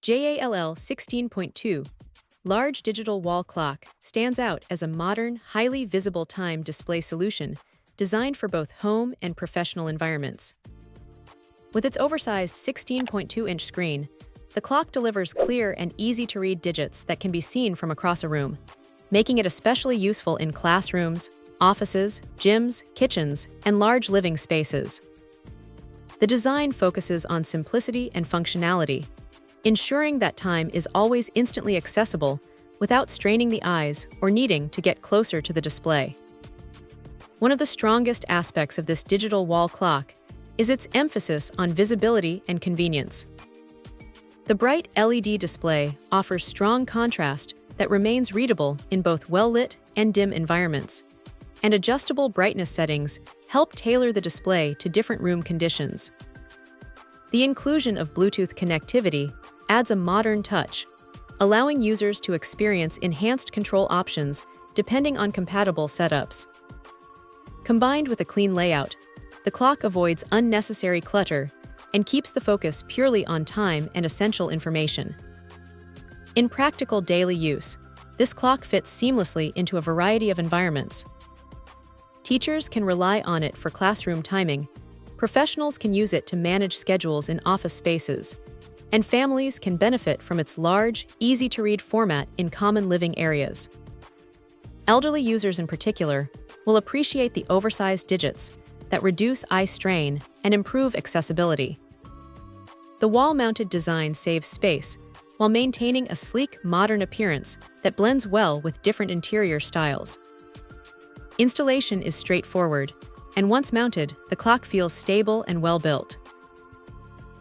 JALL 16.2 large digital wall clock stands out as a modern, highly visible time display solution designed for both home and professional environments. With its oversized 16.2-inch screen, the clock delivers clear and easy-to-read digits that can be seen from across a room, making it especially useful in classrooms, offices, gyms, kitchens, and large living spaces. The design focuses on simplicity and functionality, ensuring that time is always instantly accessible without straining the eyes or needing to get closer to the display. One of the strongest aspects of this digital wall clock is its emphasis on visibility and convenience. The bright LED display offers strong contrast that remains readable in both well-lit and dim environments, and adjustable brightness settings help tailor the display to different room conditions. The inclusion of Bluetooth connectivity adds a modern touch, allowing users to experience enhanced control options depending on compatible setups. Combined with a clean layout, the clock avoids unnecessary clutter and keeps the focus purely on time and essential information. In practical daily use, this clock fits seamlessly into a variety of environments. Teachers can rely on it for classroom timing, professionals can use it to manage schedules in office spaces, and families can benefit from its large, easy-to-read format in common living areas. Elderly users in particular will appreciate the oversized digits that reduce eye strain and improve accessibility. The wall-mounted design saves space while maintaining a sleek, modern appearance that blends well with different interior styles. Installation is straightforward, and once mounted, the clock feels stable and well-built.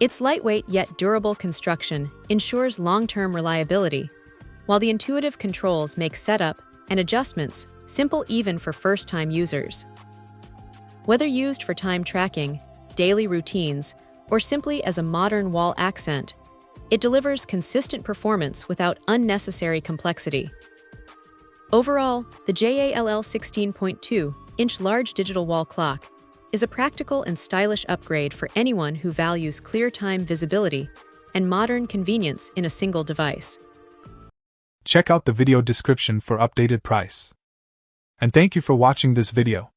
Its lightweight yet durable construction ensures long-term reliability, while the intuitive controls make setup and adjustments simple even for first-time users. Whether used for time tracking, daily routines, or simply as a modern wall accent, it delivers consistent performance without unnecessary complexity. Overall, the JALL 16.2-inch large digital wall clock is a practical and stylish upgrade for anyone who values clear time visibility and modern convenience in a single device. Check out the video description for updated price. And thank you for watching this video.